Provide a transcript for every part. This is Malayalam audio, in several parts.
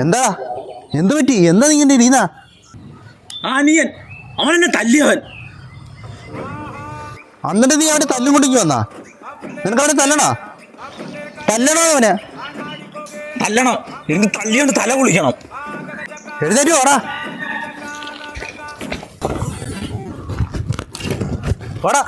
എന്താ എന്ത് പറ്റി? എന്താ നീ ഇരീന? അനിയൻ അവനെന്നെ തല്ലിയവൻ. എന്നിട്ട് നീ അവനെ തല്ലും കൊണ്ടിങ്ങി വന്നാ? നിനക്ക് അവനെ തല്ലണോ അവനെ? തല്ലണം, എനിക്ക് തല്ലിയോണ്ട് തല കുളിക്കണം. എഴുന്നേറ്റ് ഓടാ ഓടാ.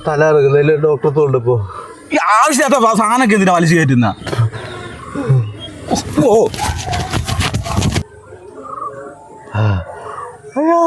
തലറങ്ങുന്ന ഡോക്ടറെ തോണ്ടപ്പോ ഈ ആവശ്യമില്ലാത്ത സാധനമൊക്കെ എന്തിനാ വലിച്ചു കയറ്റുന്ന? ഓ അയ്യോ